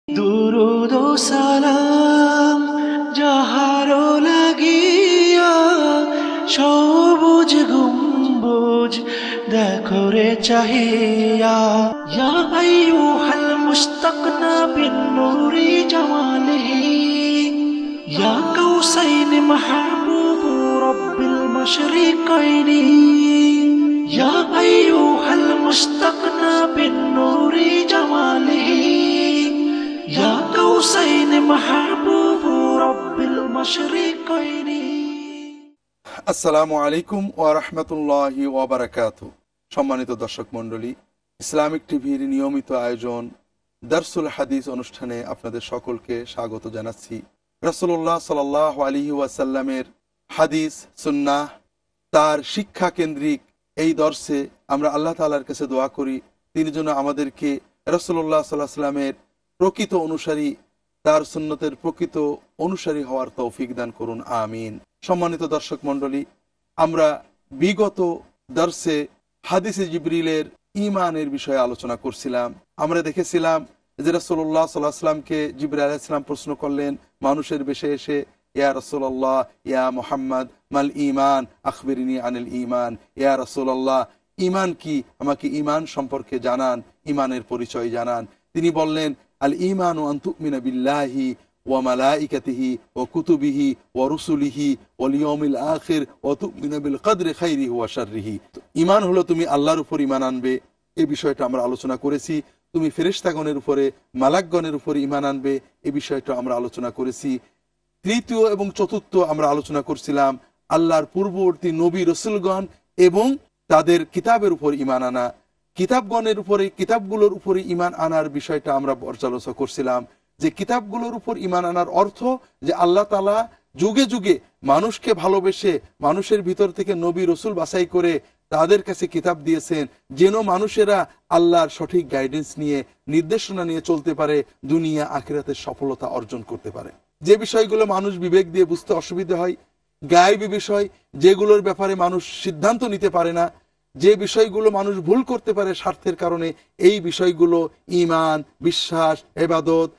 দুরুদ ও সালাম যাহারো লাগিয়া, সবুজ গম্বুজ দেখো রে চাহিয়া। ইয়া আইয়ুহাল মুস্তাকনা বিন নূরি জামালিহি, ইয়া কাউসাইন মাহবুব রব্বিল মাশরিকাইনি। ইয়া আইয়ুহাল মুস্তাকনা বিন নূরি জামালিহি, ইয়া কাউসাইন মাহবুব রব্বিল মাশরিকাইনি। আসসালামু আলাইকুম ওয়া রাহমাতুল্লাহি ওয়া বারাকাতুহু। সম্মানিত দর্শক মণ্ডলী, ইসলামিক টিভির নিয়মিত আয়োজন দারসুল হাদিস অনুষ্ঠানে আপনাদের সকলকে স্বাগত জানাচ্ছি। রাসূলুল্লাহ সাল্লাল্লাহু আলাইহি ওয়াসাল্লামের হাদিস সুন্নাহ, তার শিক্ষা কেন্দ্রিক এই দর্শে আমরা আল্লাহ তাআলার কাছে দোয়া করি তিনি যেন আমাদেরকে রাসূলুল্লাহ সাল্লাল্লাহু আলাইহি ওয়াসাল্লামের প্রকৃত অনুসারী, তার সুন্নতের প্রকৃত অনুসারী হওয়ার তৌফিক দান করুন, আমিন। সম্মানিত দর্শক মণ্ডলী, আমরা বিগত দর্শে হাদিসে জিবরিলের ঈমানের বিষয়ে আলোচনা করছিলাম। আমরা দেখেছিলাম যে রাসূলুল্লাহ সাল্লাল্লাহু আলাইহি ওয়াসাল্লামকে জিবরিল আলাইহিস সালাম প্রশ্ন করলেন মানুষের বেশে এসে, ইয়া রাসূলুল্লাহ, ইয়া মুহাম্মদ, মাল ঈমান, আখবিরনি আনিল ঈমান। ইয়া রাসূলুল্লাহ, ঈমান কি? আমাকে ঈমান সম্পর্কে জানান, ঈমানের পরিচয় জানান। তিনি বললেন, আল ঈমানু আন তুমিনা বিল্লাহি ওয়া মালাইকাতিহি ওয়া কুতুবিহি ওয়া রুসুলিহি ওয়াল ইয়াউমিল আখির ওয়া তুমিনা বিল কদরি খাইরিহি ওয়া শাররিহি। ঈমান হলো তুমি আল্লাহর উপর ঈমান আনবে, এই বিষয়টা আমরা আলোচনা করেছি। তুমি ফেরেশতাগণের উপরে, মালাকগণের উপরে ঈমান আনবে, এই বিষয়টা আমরা আলোচনা করেছি। তৃতীয় এবং চতুর্থ আমরা আলোচনা করছিলাম আল্লাহর পূর্ববর্তী নবী রাসূলগণ এবং তাদের কিতাবের উপর ঈমান আনা। কিতাবগণের উপরে, কিতাবগুলোর উপরে ঈমান আনার বিষয়টা আমরা পর্যালোচনা করছিলাম যে কিতাবগুলোর উপর ঈমান আনার অর্থ যে আল্লাহ তাআলা যুগে যুগে মানুষকে ভালোবেসে মানুষের ভিতর থেকে নবী রসুল বাছাই করে তাদের কাছে কিতাব দিয়েছেন যেন মানুষেরা আল্লাহর সঠিক গাইডেন্স নিয়ে, নির্দেশনা নিয়ে চলতে পারে, দুনিয়া আখিরাতের সফলতা অর্জন করতে পারে। যে বিষয়গুলো মানুষ বিবেক দিয়ে বুঝতে অসুবিধা হয়, গায়েবী বিষয় যেগুলোর ব্যাপারে মানুষ সিদ্ধান্ত নিতে পারে না, যে বিষয়গুলো মানুষ ভুল করতে পারে স্বার্থের কারণে, এই বিষয়গুলো ঈমান, বিশ্বাস, ইবাদত,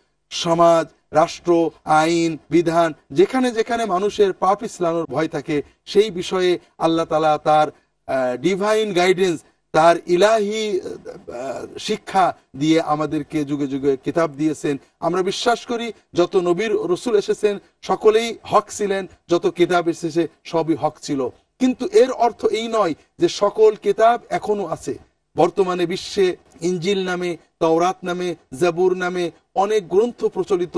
সমাজ, রাষ্ট্র, আইন, বিধান, যেখানে যেখানে মানুষের পাপ পিছলানোর ভয় থাকে সেই বিষয়ে আল্লাহ তাআলা তার ডিভাইন গাইডেন্স, তার ইলাহি শিক্ষা দিয়ে আমাদেরকে যুগে যুগে কিতাব দিয়েছেন। আমরা বিশ্বাস করি যত নবীর রসুল এসেছেন সকলেই হক ছিলেন, যত কিতাব এসেছে সবই হক ছিল। কিন্তু এর অর্থ এই নয় যে সকল কিতাব এখনো আছে। বর্তমানে বিশ্বে ইনজিল নামে, তাওরাত নামে, জাবুর নামে অনেক গ্রন্থ প্রচলিত।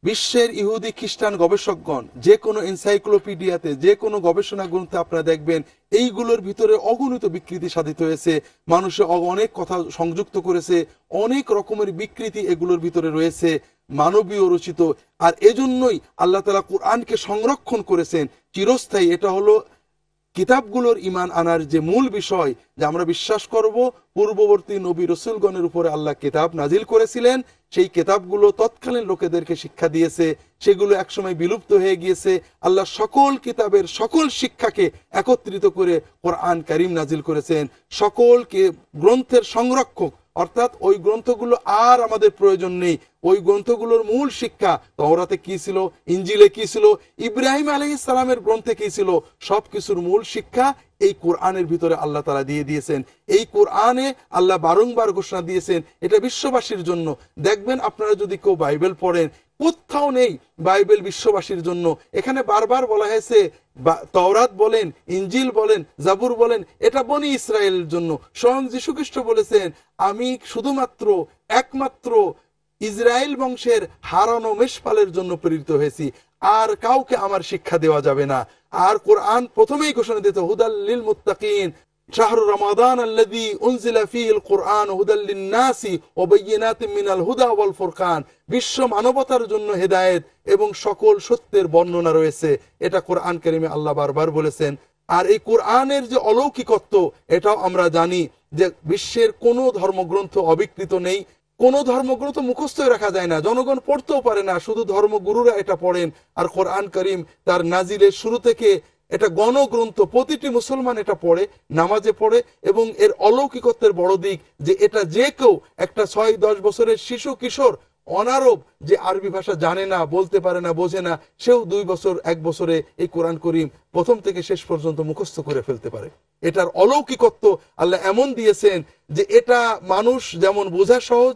বিশ্বের ইহুদি খ্রিস্টান গবেষকগণ যে কোনো এনসাইক্লোপিডিয়াতে, যে কোনো গবেষণা গ্রন্থে আপনারা দেখবেন এইগুলোর ভিতরে অগণিত বিকৃতি সাধিত হয়েছে। মানুষে অনেক কথা সংযুক্ত করেছে, অনেক রকমের বিকৃতি এগুলোর ভিতরে রয়েছে, মানবীয় রচিত। আর এজন্যই আল্লাহ তাআলা কোরআনকে সংরক্ষণ করেছেন চিরস্থায়ী। এটা হলো কিতাবগুলোর ঈমান আনার যে মূল বিষয়, যে আমরা বিশ্বাস করব পূর্ববর্তী নবী রসুলগণের উপরে আল্লাহ কিতাব নাজিল করেছিলেন, সেই কিতাবগুলো তৎকালীন লোকেদেরকে শিক্ষা দিয়েছে, সেগুলো একসময় বিলুপ্ত হয়ে গিয়েছে। আল্লাহ সকল কিতাবের সকল শিক্ষাকে একত্রিত করে কোরআন কারীম নাজিল করেছেন। সকলকে গ্রন্থের সংরক্ষক, অর্থাৎ ওই গ্রন্থগুলো আর আমাদের প্রয়োজন নেই। ওই গ্রন্থগুলোর মূল শিক্ষা তাওরাতে কি ছিল, ইনজিলে কি ছিল, ইব্রাহিম আলাইহিস সালামের গ্রন্থে কি ছিল, সবকিছুর মূল শিক্ষা এই কোরআনের ভিতরে আল্লাহ তাআলা দিয়ে দিয়েছেন। এই কোরআনে আল্লাহ বারংবার ঘোষণা দিয়েছেন এটা বিশ্ববাসীর জন্য। দেখবেন আপনারা যদি কেউ বাইবেল পড়েন, কোথাও নেই বাইবেল বিশ্ববাসীর জন্য। এখানে বারবার বলা হয়েছে, তাওরাত বলেন, ইনজিল বলেন, জাবুর বলেন, এটা বনি ইসরায়েলের জন্য। স্বয়ং যীশু খ্রিস্ট বলেছেন, আমি শুধুমাত্র একমাত্র ইসরায়েল বংশের হারানো মেষপালের জন্য প্রেরিত হয়েছি, আর কাউকে আমার শিক্ষা দেওয়া যাবে না। আর কোরআন প্রথমেই ঘোষণা দিতে, হুদাল লিল মুত্তাকিন, শাহরু রমাদান আল্লাযী উনজিলা ফীহিল কুরআন হুদাল লিন-নাসি ওয়া বায়্যিনাতিন মিনাল হুদা ওয়াল ফুরকান। বিশ্ব মানবতার জন্য হেদায়েত এবং সকল সত্যের বর্ণনা রয়েছে, এটা কোরআন কারীমে আল্লাহ বারবার বলেছেন। আর এই কোরআনের যে অলৌকিকত্ব এটাও আমরা জানি যে বিশ্বের কোনো ধর্মগ্রন্থ অবিকৃত নেই, কোনো ধর্মগ্রন্থ মুখস্থ রাখা যায় না, জনগণ পড়তেও পারে না, শুধু ধর্মগুরুরা এটা পড়েন। আর কোরআন কারীম তার নাজিলের শুরু থেকে এটা গণগ্রন্থ, প্রতিটি মুসলমান এটা পড়ে, নামাজে পড়ে। এবং এর অলৌকিকত্বের বড় দিক যে এটা যে কেউ, একটা ৬-১০ বছরের শিশু কিশোর অনারব যে আরবি ভাষা জানে না, বলতে পারে না, বোঝে না, সেও 2 বছর 1 বছরে এই কোরআন করিম প্রথম থেকে শেষ পর্যন্ত মুখস্থ করে ফেলতে পারে। এটার অলৌকিকত্ব আল্লাহ এমন দিয়েছেন যে এটা মানুষ যেমন বোঝা সহজ,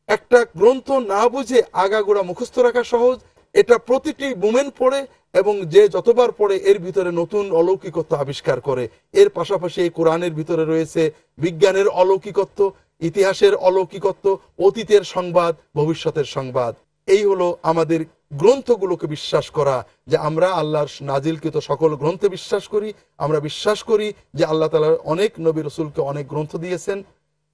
একটা গ্রন্থ না বুঝে আগাগোড়া মুখস্থ রাখা সহজ। এটা প্রতিটি মোমেন্ট পড়ে এবং যে যতবার পড়ে এর ভিতরে নতুন অলৌকিকত্ব আবিষ্কার করে। এর পাশাপাশি এই কোরআনের ভিতরে রয়েছে বিজ্ঞানের অলৌকিকত্ব, ইতিহাসের অলৌকিকত্ব, অতীতের সংবাদ, ভবিষ্যতের সংবাদ। এই হলো আমাদের গ্রন্থগুলোকে বিশ্বাস করা, যে আমরা আল্লাহর নাজিলকৃত সকল গ্রন্থে বিশ্বাস করি। আমরা বিশ্বাস করি যে আল্লাহ তাআলা অনেক নবী রাসূলকে অনেক গ্রন্থ দিয়েছেন,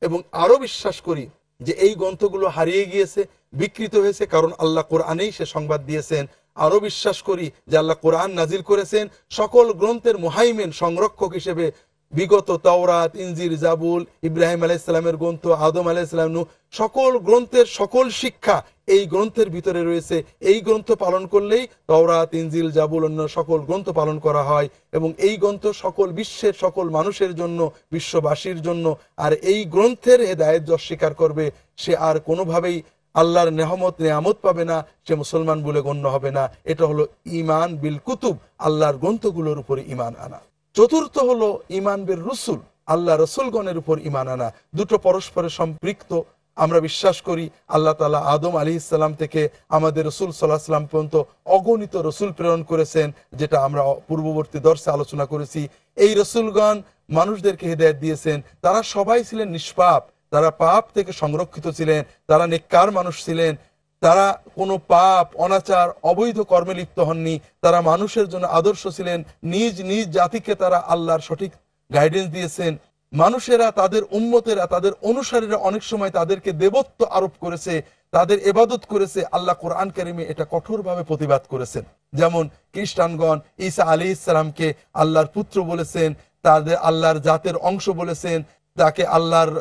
এবং আরো বিশ্বাস করি যে এই গ্রন্থগুলো হারিয়ে গিয়েছে, বিকৃত হয়েছে, কারণ আল্লাহ কোরআনেই সে সংবাদ দিয়েছেন। আরো বিশ্বাস করি যে আল্লাহ কোরআন নাজিল করেছেন সকল গ্রন্থের মুহাইমিন, সংরক্ষক হিসেবে। বিগত তাওরাত, ইনজিল, জাবুল, ইব্রাহিম আলাইহিস সালামের গ্রন্থ, আদম আলাইহিস সালাম, নূহ, সকল গ্রন্থের সকল শিক্ষা এই গ্রন্থের ভিতরে রয়েছে। এই গ্রন্থ পালন করলেই তাওরাত, ইনজিল, জাবুল, অন্য সকল গ্রন্থ পালন করা হয়, এবং এই গ্রন্থ সকল বিশ্বের সকল মানুষের জন্য, বিশ্ববাসীর জন্য। আর এই গ্রন্থের হেদায়েত যে অস্বীকার করবে সে আর কোনোভাবেই আল্লাহর নেয়ামত পাবে না, সে মুসলমান বলে গণ্য হবে না। এটা হলো ঈমান বিল কুতুব, আল্লাহর গ্রন্থগুলোর উপরে ঈমান আনা। চতুর্থ হলো ঈমান বির রসুল, আল্লাহ রসুলগণের উপর ঈমান আনা। দুটো পরস্পরের সম্পৃক্ত। আমরা বিশ্বাস করি আল্লাহ তাআলা আদম আলাইহিস সালাম থেকে আমাদের রসুল সাল্লাল্লাহু আলাইহি ওয়াসাল্লাম পর্যন্ত অগণিত রসুল প্রেরণ করেছেন, যেটা আমরা পূর্ববর্তী দর্শে আলোচনা করেছি। এই রসুলগণ মানুষদেরকে হিদায়াত দিয়েছেন। তারা সবাই ছিলেন নিষ্পাপ, তারা পাপ থেকে সংরক্ষিত ছিলেন, তারা নেককার মানুষ ছিলেন, তারা কোনো পাপ, অনাচার, অবৈধ কর্মে লিপ্ত হননি। তারা মানুষের জন্য আদর্শ ছিলেন। নিজ নিজ জাতিকে তারা আল্লাহর সঠিক গাইডেন্স দিয়েছেন। মানুষেরা, তাদের উম্মতেরা, তাদের অনুসারীরা অনেক সময় তাদেরকে দেবত্ব আরোপ করেছে, তাদের ইবাদত করেছে। আল্লাহ কোরআন কারিমে এটা কঠোরভাবে প্রতিবাদ করেছেন। যেমন খ্রিস্টানগণ ঈসা আলাইহিস সালামকে আল্লাহর পুত্র বলেছেন, তাদের আল্লাহর জাতের অংশ বলেছেন, তাকে আল্লাহর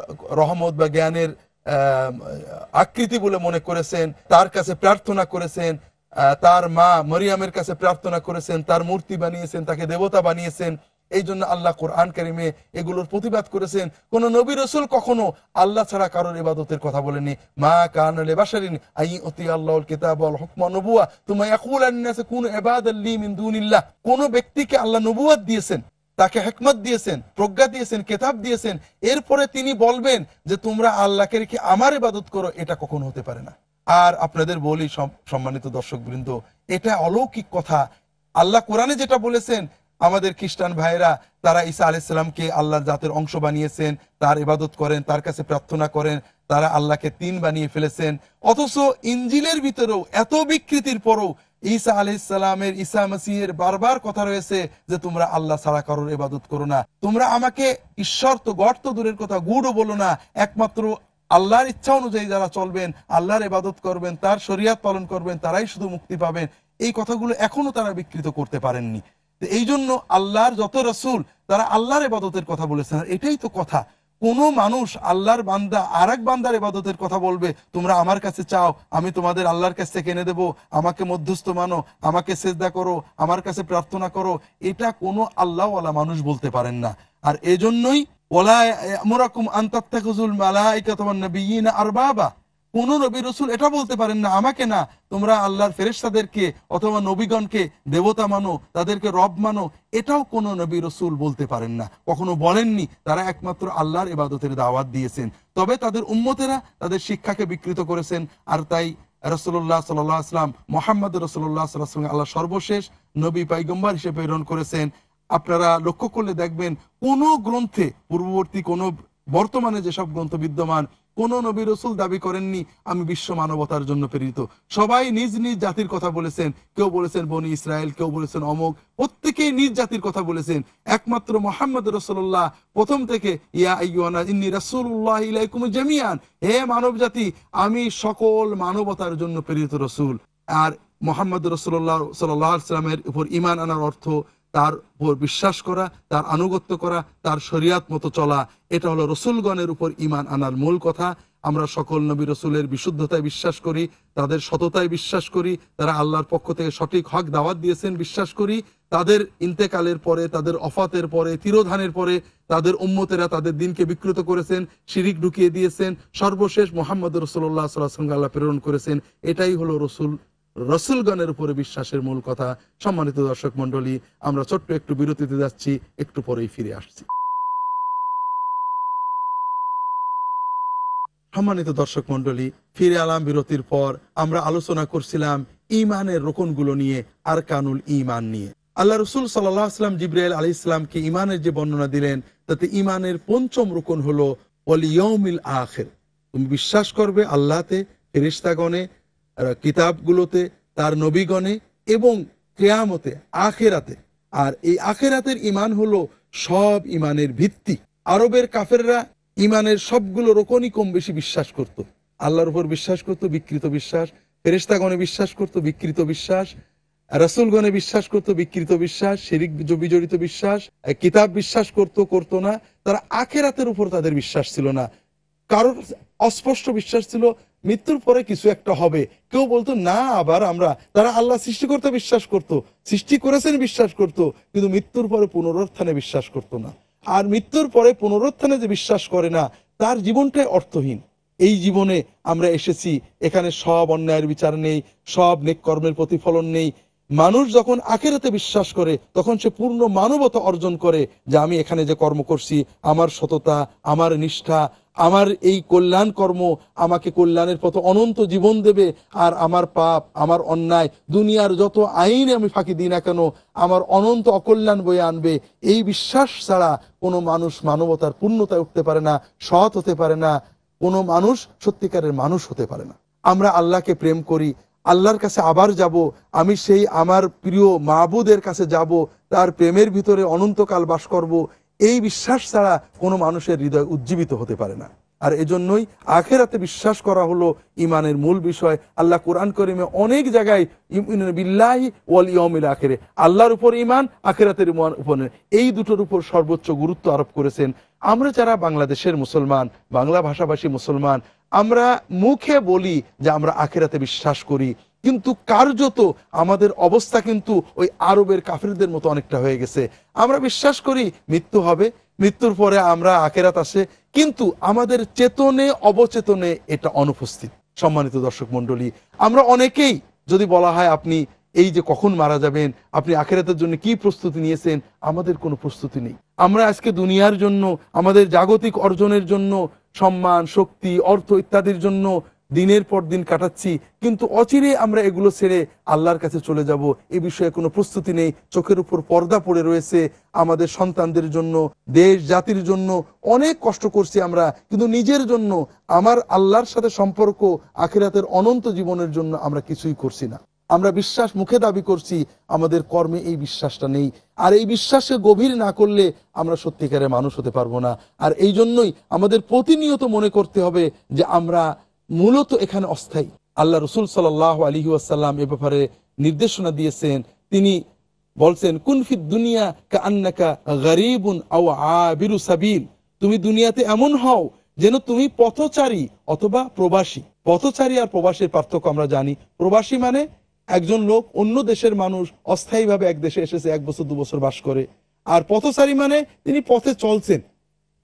রহমত বা জ্ঞানের আকৃতি বলে মনে করেছেন, তার কাছে প্রার্থনা করেছেন, তার মা মরিয়মের কাছে প্রার্থনা করেছেন, তার মূর্তি বানিয়েছেন, তাকে দেবতা বানিয়েছেন। এই জন্য আল্লাহ কোরআন কারিমে এগুলোর প্রতিবাদ করেছেন। কোন নবী রাসূল কখনো আল্লাহ ছাড়া কারোর ইবাদতের কথা বলেনি। মা কানা লিবাশারিন আইয়ুতি আল্লাহুল কিতাব ওয়াল হুকম ওয়ান নবুওয়া তুম্মা ইয়াকুলু লিন-নাসি কুনু ইবাদাল লি মিন দুনিল্লাহ। কোন ব্যক্তিকে আল্লাহ নবুয়ত দিয়েছেন, তাকে হিকমত দিয়েছেন, প্রজ্ঞা দিয়েছেন, কিতাব দিয়েছেন, এরপরে তিনি বলবেন যে তোমরা আল্লাহকে রেখে আমার ইবাদত করো, এটা কখনো হতে পারে না। আর আপনাদের বলি সম্মানিত দর্শকবৃন্দ, এটা অলৌকিক কথা। আল্লাহ কোরআনে যেটা বলেছেন, আমাদের খ্রিস্টান ভাইরা তারা ঈসা আলাইহিস সালামকে আল্লাহর জাতের অংশ বানিয়েছেন, তার ইবাদত করেন, তার কাছে প্রার্থনা করেন, তারা আল্লাহকে 3 বানিয়ে ফেলেছেন। অথচ ইনজিলের ভিতরেও এত বিকৃতির পরও ঈসা আলাইহিস সালামের, ঈসা মসিহের বারবার কথা রয়েছে যে তোমরা আল্লাহ ছাড়া কারোর ইবাদত করো না, তোমরা আমাকে ঈশ্বর তো, গড় তো দূরের কথা, গুড়ও বলো না, একমাত্র আল্লাহর ইচ্ছা অনুযায়ী যারা চলবেন, আল্লাহর ইবাদত করবেন, তার শরিয়াত পালন করবেন, তারাই শুধু মুক্তি পাবেন। এই কথাগুলো এখনো তারা বিকৃত করতে পারেননি। এই জন্য আল্লাহর যত রাসূল তারা আল্লাহর ইবাদতের কথা বলেছেন। আর এটাই তো কথা, কোন মানুষ আল্লাহর বান্দা আরেক বান্দার ইবাদতের কথা বলবে, তোমরা আমার কাছে চাও, আমি তোমাদের আল্লাহর কাছ থেকে এনে দেবো, আমাকে মধ্যস্থ মানো, আমাকে সিজদা করো, আমার কাছে প্রার্থনা করো, এটা কোনো আল্লাহওয়ালা মানুষ বলতে পারেন না। আর এজন্যই ওয়ালা ইয়ামুরাকুম আন তাত্তাখিযুল মালাইকাতা ওয়ান নাবিয়্যিনা আরবাবা, কোন নবী রাসূল এটা বলতে পারেন না, আমাকে না, তোমরা আল্লাহর ফেরেশতাদেরকে অথবা নবীগণকে দেবতা মানো, তাদেরকে রব মানো, এটাও কোন নবী রাসূল বলতে পারেন না, কখনো বলেননি। তারা একমাত্র আল্লাহর ইবাদতের দাওয়াত দিয়েছেন। তবে তাদের উম্মতেরা তাদের শিক্ষাকে বিকৃত করেছেন। আর তাই রাসূলুল্লাহ সাল্লাল্লাহু আলাইহি ওয়াসাল্লাম, মুহাম্মদ রাসূলুল্লাহ সাল্লাল্লাহু আলাইহি ওয়াসাল্লাম আল্লাহ সর্বশেষ নবী পয়গম্বর হিসেবে প্রেরণ করেছেন। আপনারা লক্ষ্য করলে দেখবেন কোন গ্রন্থে, পূর্ববর্তী কোন, বর্তমানে যেসব গ্রন্থ বিদ্যমান, কোন নবী রাসূল দাবি করেননি আমি বিশ্ব মানবতার জন্য প্রেরিত। সবাই নিজ নিজ জাতির কথা বলেছেন। কেউ বলেছেন বনি ইসরায়েল, কেউ বলেছেন অমুক, প্রত্যেকেই নিজ জাতির কথা বলেছেন। একমাত্র মুহাম্মদ রাসূলুল্লাহ প্রথম থেকে ইয়া আইয়ুহান ইন্নী রাসূলুল্লাহ ইলাইকুম জামিআন, হে মানব জাতি, আমি সকল মানবতার জন্য প্রেরিত রাসূল। আর মুহাম্মদ রাসূলুল্লাহ সাল্লাল্লাহু আলাইহি ওয়াসাল্লামের উপর ঈমান আনার অর্থ তার উপর বিশ্বাস করা, তার আনুগত্য করা, তার শরিয়াত মতো চলা। এটা হলো রসুলগণের উপর ঈমান আনার মূল কথা। আমরা সকল নবী রসুলের বিশুদ্ধতায় বিশ্বাস করি, তাদের সততায় বিশ্বাস করি, তারা আল্লাহর পক্ষ থেকে সঠিক হক দাওয়াত দিয়েছেন বিশ্বাস করি, তাদের ইন্তেকালের পরে, তাদের অফাতের পরে, তিরোধানের পরে তাদের উম্মতেরা তাদের দিনকে বিকৃত করেছেন, শিরিক ঢুকিয়ে দিয়েছেন, সর্বশেষ মুহাম্মদ রাসূলুল্লাহ সাল্লাল্লাহু আলাইহি ওয়াসাল্লাম আল্লাহ প্রেরণ করেছেন। এটাই হলো রসুলগণের উপরে বিশ্বাসের মূল কথা। সম্মানিত দর্শক মণ্ডলী, আমরা ছোট্ট একটু বিরতিতে যাচ্ছি, একটু পরেই ফিরে আসছি। সম্মানিত দর্শক মণ্ডলী, ফিরে এলাম বিরতির পর। আমরা আলোচনা করছিলাম ঈমানের রোকনগুলো নিয়ে, আরকানুল ঈমান নিয়ে। আল্লাহ রসুল সাল্লাল্লাহু আলাইহি ওয়াসাল্লাম জিবরাইল আলাইহিস সালামকে ঈমানের যে বর্ণনা দিলেন, তাতে ঈমানের পঞ্চম রোকন হলো ওয়াল ইয়াউমিল আখির। তুমি বিশ্বাস করবে আল্লাহতে, ফেরেশতাগণে, কিতাবগুলোতে, তার নবীগণে এবং কিয়ামতে, আখিরাতে। আর এই আখিরাতের ঈমান হলো সব ঈমানের ভিত্তি। আরবের কাফেররা ঈমানের সবগুলো রোকনই কম বেশি বিশ্বাস করত। আল্লাহর উপর বিশ্বাস করত, বিকৃত বিশ্বাস; ফেরেশতাগণে বিশ্বাস করত, বিকৃত বিশ্বাস; রাসূলগণে বিশ্বাস করত, বিকৃত বিশ্বাস; শিরিক বিজড়িত বিশ্বাস; কিতাব বিশ্বাস করত না। তারা আখিরাতের উপর তাদের বিশ্বাস ছিল না। কারোর অস্পষ্ট বিশ্বাস ছিল মৃত্যুর পরে কিছু একটা হবে, কেউ বলতো না আবার আমরা। তারা আল্লাহ সৃষ্টিকর্তা বিশ্বাস করত, সৃষ্টি করেছেন বিশ্বাস করত, কিন্তু মৃত্যুর পরে পুনরুত্থানে বিশ্বাস করত না। আর মৃত্যুর পরে পুনরুত্থানে যে বিশ্বাস করে না, তার জীবনটাই অর্থহীন। এই জীবনে আমরা এসেছি, এখানে সব অন্যায়ের বিচার নেই, সব নেক কর্মের প্রতিফলন নেই। মানুষ যখন আখিরাতে বিশ্বাস করে, তখন সে পূর্ণ মানবতা অর্জন করে, যে আমি এখানে যে কর্ম করছি, আমার সততা, আমার নিষ্ঠা, আমার এই কল্যাণ কর্ম আমাকে কল্যাণের পথে অনন্ত জীবন দেবে, আর আমার পাপ, আমার অন্যায়, দুনিয়ার যত আইনে আমি ফাঁকি দিই না কেন, আমার অনন্ত অকল্যাণ বয়ে আনবে। এই বিশ্বাস ছাড়া কোনো মানুষ মানবতার পূর্ণতায় উঠতে পারে না, সৎ হতে পারে না, কোনো মানুষ সত্যিকারের মানুষ হতে পারে না। আমরা আল্লাহকে প্রেম করি, আল্লাহর কাছে আবার যাব, আমি সেই আমার প্রিয় মাবুদের কাছে যাব, তার প্রেমের ভিতরে অনন্তকাল বাস করব, এই বিশ্বাস ছাড়া কোনো মানুষের হৃদয় উজ্জীবিত হতে পারে না। আর এজন্যই আখিরাতে বিশ্বাস করা হলো ঈমানের মূল বিষয়। আল্লাহ কোরআন কারীমে অনেক জায়গায় ইউমিনুনা বিল্লাহি ওয়াল ইয়াউমিল আখির, আল্লাহর উপর ঈমান, আখিরাতের উপর, এই দুটোর উপর সর্বোচ্চ গুরুত্ব আরোপ করেছেন। আমরা যারা বাংলাদেশের মুসলমান, বাংলা ভাষাভাষী মুসলমান, আমরা মুখে বলি যে আমরা আখিরাতে বিশ্বাস করি, কিন্তু কার্যত আমাদের অবস্থা কিন্তু ওই আরবের কাফিরদের মতো অনেকটা হয়ে গেছে। আমরা বিশ্বাস করি মৃত্যু হবে, মৃত্যুর পরে আমরা আখিরাত আসে, কিন্তু আমাদের চেতনে অবচেতনে এটা অনুপস্থিত। সম্মানিত দর্শক মণ্ডলী, আমরা অনেকেই যদি বলা হয় আপনি এই যে কখন মারা যাবেন, আপনি আখিরাতের জন্য কি প্রস্তুতি নিয়েছেন, আমাদের কোনো প্রস্তুতি নেই। আমরা আজকে দুনিয়ার জন্য, আমাদের জাগতিক অর্জনের জন্য, সম্মান, শক্তি, অর্থ ইত্যাদির জন্য দিনের পর দিন কাটাচ্ছি, কিন্তু অচিরে আমরা এগুলো ছেড়ে আল্লাহর কাছে চলে যাব, এ বিষয়ে কোনো প্রস্তুতি নেই। চোখের উপর পর্দা পড়ে রয়েছে। আমাদের সন্তানদের জন্য, দেশ জাতির জন্য অনেক কষ্ট করছি আমরা, কিন্তু নিজের জন্য, আমার আল্লাহর সাথে সম্পর্ক, আখিরাতের অনন্ত জীবনের জন্য আমরা কিছুই করছি না। আমরা বিশ্বাস মুখে দাবি করছি, আমাদের কর্মে এই বিশ্বাসটা নেই। আর এই বিশ্বাসে গভীর না করলে আমরা সত্যিকারের মানুষ হতে পারবো না। আর এই জন্যই আমাদের প্রতিনিয়ত মনে করতে হবে যে আমরা মূলত এখানে অস্থায়ী। আল্লাহ রসুল সাল্লাল্লাহু আলাইহি ওয়াসাল্লাম এ ব্যাপারে নির্দেশনা দিয়েছেন। তিনি বলছেন, কুন ফিদ দুনিয়া কাআন্নাকা গরীবুন আও আবিরু সাবিল, তুমি দুনিয়াতে এমন হও যেন তুমি পথচারী অথবা প্রবাসী। পথচারী আর প্রবাসীর পার্থক্য আমরা জানি। প্রবাসী মানে একজন লোক, অন্য দেশের মানুষ, অস্থায়ীভাবে এক দেশে এসেছে, 1 বছর 2 বছর বাস করে। আর পথচারী মানে তিনি পথে চলছেন,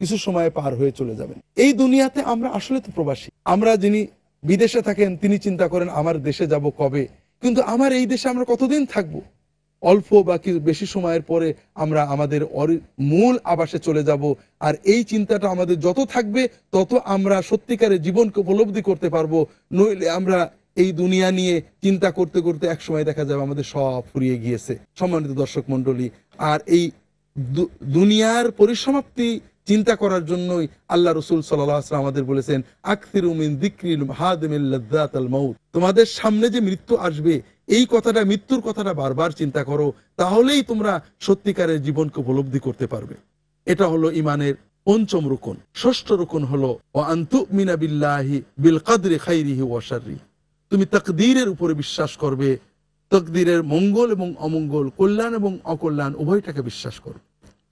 কিছু সময় পার হয়ে চলে যাবেন। এই দুনিয়াতে আমরা আসলে তো প্রবাসী। আমরা যিনি বিদেশে থাকেন তিনি চিন্তা করেন আমার দেশে যাব কবে, কিন্তু আমার এই দেশে আমরা কতদিন থাকবো? অল্প বা কিছু বেশি সময়ের পরে আমরা আমাদের মূল আবাসে চলে যাব। আর এই চিন্তাটা আমাদের যত থাকবে, তত আমরা সত্যিকারের জীবনকে উপলব্ধি করতে পারবো। নইলে আমরা এই দুনিয়া নিয়ে চিন্তা করতে করতে এক সময় দেখা যাবে আমাদের সব ফুরিয়ে গিয়েছে। সম্মানিত দর্শক মণ্ডলী, আর এই দুনিয়ার পরিসমাপ্তি চিন্তা করার জন্যই আল্লাহ রসুল সাল্লাল্লাহু আলাইহি ওয়াসাল্লাম আমাদের বলেছেন, আকসিরু মিন যিকরিল হাদিমিল লাযাতাল মাউত, তোমাদের সামনে যে মৃত্যু আসবে, এই কথাটা, মৃত্যুর কথাটা বারবার চিন্তা করো, তাহলেই তোমরা সত্যিকারের জীবনকে উপলব্ধি করতে পারবে। এটা হলো ঈমানের পঞ্চম রুকন। ষষ্ঠ রুকন হলো ওয়া আন তুমিনা বিল্লাহি বিল কদরি খাইরিহি ওয়া শাররিহি, তুমি তাকদীরের উপরে বিশ্বাস করবে। তাকদীরের মঙ্গল এবং অমঙ্গল, কল্যাণ এবং অকল্যাণ উভয়টাকে বিশ্বাস করো।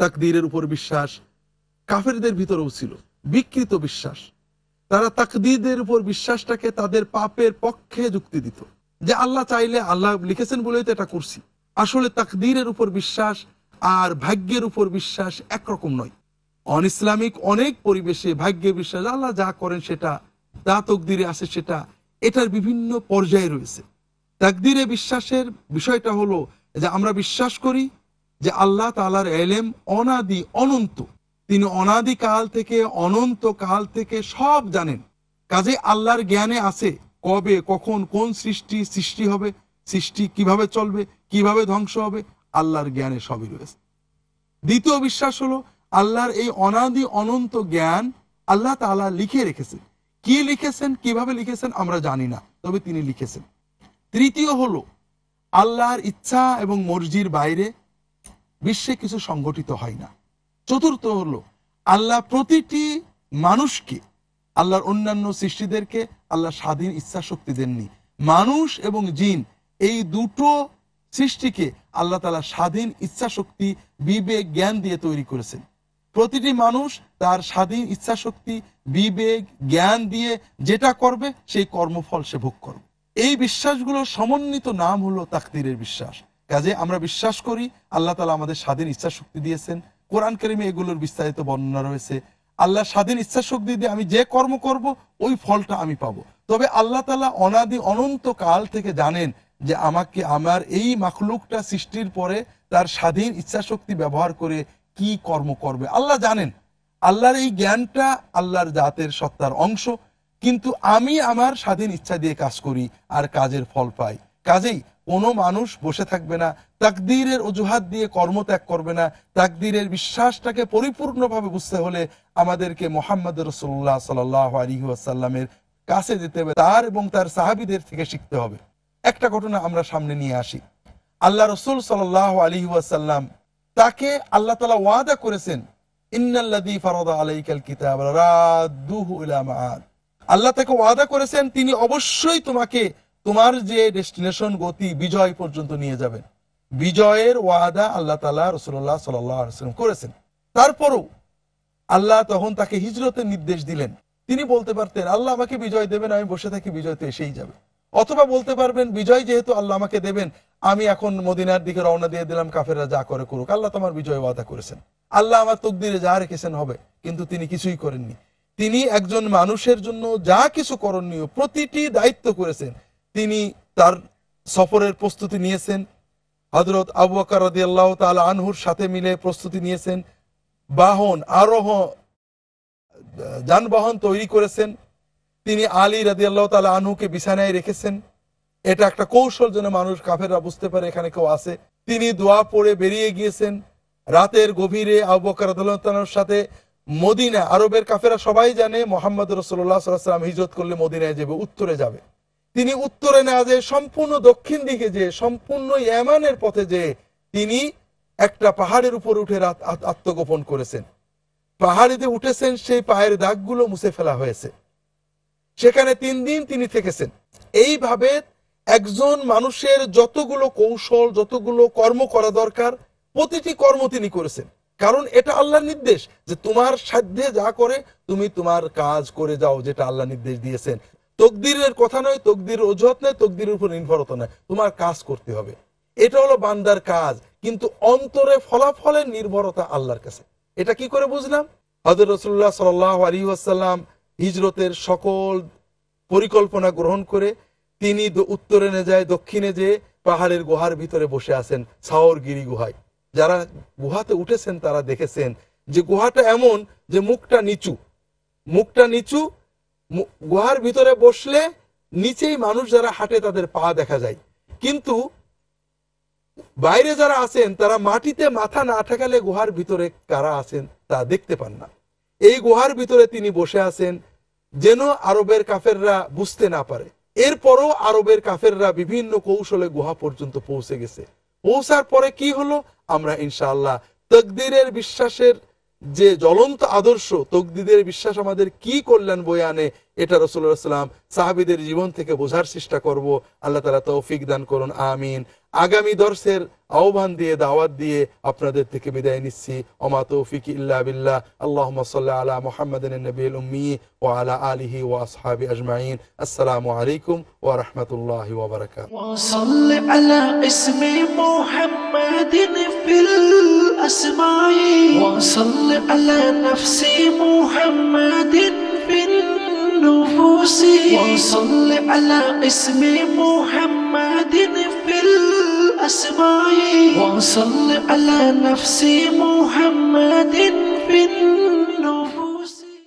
তাকদীরের উপর বিশ্বাস কাফেরদের ভিতরেও ছিল, বিকৃত বিশ্বাস। তারা তাকদীরের উপর বিশ্বাসটাকে তাদের পাপের পক্ষে যুক্তি দিত, যে আল্লাহ চাইলে, আল্লাহ লিখেছেন বলেই তো এটা করছি। আসলে তাকদীরের উপর বিশ্বাস আর ভাগ্যের উপর বিশ্বাস একরকম নয়। অন ইসলামিক অনেক পরিবেশে ভাগ্যে বিশ্বাস, আল্লাহ যা করেন সেটা, যা তকদিরে আছে সেটা, এটার বিভিন্ন পর্যায়ে রয়েছে। তাকদীরে বিশ্বাসের বিষয়টা হলো যে আমরা বিশ্বাস করি যে আল্লাহ তাআলার ইলম অনাদি অনন্ত, তিনি অনাদি কাল থেকে অনন্ত কাল থেকে সব জানেন। কাজে আল্লাহর জ্ঞানে আছে কবে কখন কোন সৃষ্টি হবে, সৃষ্টি কিভাবে চলবে, কিভাবে ধ্বংস হবে, আল্লাহর জ্ঞানে সবই রয়েছে। দ্বিতীয় বিশ্বাস হলো আল্লাহর এই অনাদি অনন্ত জ্ঞান আল্লাহ তাআলা লিখে রেখেছেন। কি লিখেছেন, কিভাবে লিখেছেন আমরা জানি না, তবে তিনি লিখেছেন। তৃতীয় হলো আল্লাহর ইচ্ছা এবং মর্জির বাইরে বিশ্বে কিছু সংগঠিত হয় না। চতুর্থ হলো আল্লাহ প্রতিটি মানুষকে, আল্লাহর অন্যান্য সৃষ্টিদেরকে আল্লাহ স্বাধীন ইচ্ছা শক্তি দেননি। মানুষ এবং জিন এই দুটো সৃষ্টিকে আল্লাহ তাআলা স্বাধীন ইচ্ছা শক্তি, বিবেক, জ্ঞান দিয়ে তৈরি করেছেন। প্রতিটি মানুষ তার স্বাধীন ইচ্ছা শক্তি, বিবেক, জ্ঞান দিয়ে যেটা করবে সেই কর্মফল সে ভোগ করবে। এই বিশ্বাসগুলোর সমন্বিত নাম হলো তাকদীরের বিশ্বাস। কাজে আমরা বিশ্বাস করি আল্লাহ তাআলা আমাদের স্বাধীন ইচ্ছা শক্তি দিয়েছেন। কোরআন কারিমে এগুলোর বিস্তারিত বর্ণনা রয়েছে। আল্লাহ স্বাধীন ইচ্ছা শক্তি দিয়ে আমি যে কর্ম করব ওই ফলটা আমি পাবো। তবে আল্লাহ তাআলা অনাদি অনন্ত কাল থেকে জানেন যে আমাকে, আমার এই মাখলুকটা সৃষ্টির পরে তার স্বাধীন ইচ্ছা শক্তি ব্যবহার করে কি কর্ম করবে আল্লাহ জানেন। আল্লাহর এই জ্ঞানটা আল্লাহর জাতের সত্তার অংশ, কিন্তু আমি আমার স্বাধীন ইচ্ছা দিয়ে কাজ করি আর কাজের ফল পাই। কাজেই কোনো মানুষ বসে থাকবে না, তাকদীরের অজুহাত দিয়ে কর্মত্যাগ করবে না। তাকদীরের বিশ্বাসটাকে পরিপূর্ণভাবে বুঝতে হলে আমাদেরকে মুহাম্মদ রাসূলুল্লাহ সাল্লাল্লাহু আলাইহি ওয়াসাল্লামের কাছে যেতে হবে, তার এবং তার সাহাবীদের থেকে শিখতে হবে। একটা ঘটনা আমরা সামনে নিয়ে আসি। আল্লাহ রাসূল সাল্লাল্লাহু আলাইহি ওয়াসাল্লাম, তাকে আল্লাহ তাআলা ওয়াদা করেছেন, ইন্নাল্লাযী ফারাদা আলাইকাল কিতাব রাদ্দুহু ইলা মাআদ। আল্লাহ তাকে ওয়াদা করেছেন তিনি অবশ্যই তোমাকে তোমার যে ডেস্টিনেশন, গতি, বিজয় পর্যন্ত নিয়ে যাবেন। বিজয়ের ওয়াদা আল্লাহ তাআলা রাসূলুল্লাহ সাল্লাল্লাহু আলাইহি ওয়াসাল্লাম করেছেন। তারপরও আল্লাহ তখন তাকে হিজরতের নির্দেশ দিলেন। তিনি বলতে পারতেন আল্লাহ আমাকে বিজয় দেবেন, আমি বসে থাকি, বিজয় তো এসেই যাবে। অথবা বলতে পারবেন বিজয় যেহেতু আল্লাহ আমাকে দেবেন, আমি এখন মদিনার দিকে রওনা দিয়ে দিলাম, কাফেররা যা করে করুক, আল্লাহ তোমার বিজয় ওয়াদা করেছেন, আল্লাহ আমার তকদিরে যা রেখেছেন হবে। কিন্তু তিনি কিছুই করেননি। তিনি একজন মানুষের জন্য যা কিছু করণীয় প্রতিটি দায়িত্ব করেছেন। তিনি তার সফরের প্রস্তুতি নিয়েছেন, হযরত আবু বকর রাদিয়াল্লাহু তাআলা আনহুর সাথে মিলে প্রস্তুতি নিয়েছেন, বাহন আরোহণ যানবাহন তৈরি করেছেন। তিনি আলী রাদিয়াল্লাহু তাআলা আনহুকে বিছানায় রেখেছেন, এটা একটা কৌশল যেন মানুষ, কাফেররা বুঝতে পারে এখানে কেউ আছে। তিনি দোয়া পড়ে বেরিয়ে গিয়েছেন রাতের গভীরে আবু বকর রাদিয়াল্লাহু তাআলার সাথে মদিনা। আরবের কাফেররা সবাই জানে মুহাম্মদ রাসূলুল্লাহ সাল্লাল্লাহু আলাইহি ওয়াসাল্লাম হিজরত করলে মদিনায় যাবে, উত্তরে যাবে। তিনি উত্তরে না যেয়ে সম্পূর্ণ দক্ষিণ দিকে যেয়ে, সম্পূর্ণ ইয়ামানের পথে যেয়ে তিনি একটা পাহাড়ের উপর উঠে আত্মগোপন করেছেন। পাহাড়িতে উঠেছেন, সেই পায়ের দাগগুলো মুছে ফেলা হয়েছে। সেখানে 3 দিন তিনি থেকেছেন। এইভাবে একজন মানুষের যতগুলো কৌশল, যতগুলো কর্ম করা দরকার প্রতিটি কর্ম তিনি করেছেন। কারণ এটা আল্লাহর নির্দেশ যে তোমার সাধ্যে যা করে তুমি তোমার কাজ করে যাও, যেটা আল্লাহ নির্দেশ দিয়েছেন। তকদিরের কথা নয়, তকদিরের অজুহাত নয়, তকদিরের উপর নির্ভরতা নয়, তোমার কাজ করতে হবে। এটা হলো বান্দার কাজ, কিন্তু অন্তরে ফলাফলের নির্ভরতা আল্লাহর কাছে। এটা কি করে বুঝলাম? হযরত রাসূলুল্লাহ সাল্লাল্লাহু আলাইহি ওয়াসাল্লাম হিজরতের সকল পরিকল্পনা গ্রহণ করে তিনি উত্তরে না যায়, দক্ষিণে যেয়ে পাহাড়ের গুহার ভিতরে বসে আছেন, সাওরগিরি গুহায়। যারা গুহাতে উঠেছেন তারা দেখেছেন যে গুহাটা এমন যে মুখটা নিচু, গুহার ভিতরে বসলে নিচেই মানুষ যারা হাঁটে তাদের পা দেখা যায়, কিন্তু বাইরে যারা আছেন তারা মাটিতে মাথা না ঠেকালে গুহার ভিতরে কারা আছেন তা দেখতে পান না। এই গুহার ভিতরে তিনি বসে আছেন যেন আরবের কাফেররা বুঝতে না পারে। এরপরও আরবের কাফেররা বিভিন্ন কৌশলে গুহা পর্যন্ত পৌঁছে গেছে। পৌঁছার পরে কি হলো আমরা ইনশাআল্লাহ তাকদীরের বিশ্বাসের যে জ্বলন্ত আদর্শ, তাকদীরের বিশ্বাস আমাদের কি কল্যাণ বয়ে আনে, এটা রাসূলুল্লাহ সাল্লাল্লাহু আলাইহি ওয়াসাল্লাম সাহাবীদের জীবন থেকে বোঝার চেষ্টা করব। আল্লাহ তাআলা তৌফিক দান করুন, আমিন। আগামী দর্শের আহ্বান দিয়ে দাওয়াত দিয়ে আপনাদের থেকে বিদায় নিচ্ছি। ওমা তৌফিক ইল্লা বিল্লাহ। আল্লাহুম্মা সাল্লি আলা মুহাম্মাদিন নবিয়্যিল উম্মি ওয়া আলা আলিহি ওয়া আসহাবি আজমাইন। আসসালামু আলাইকুম ওয়া রাহমাতুল্লাহি ওয়া বারাকাতুহু। وصل على اسم محمد في الأسماء وصل على نفس محمد في النفوس وصل على اسم محمد في الأسماء وصل على نفس محمد في النفوس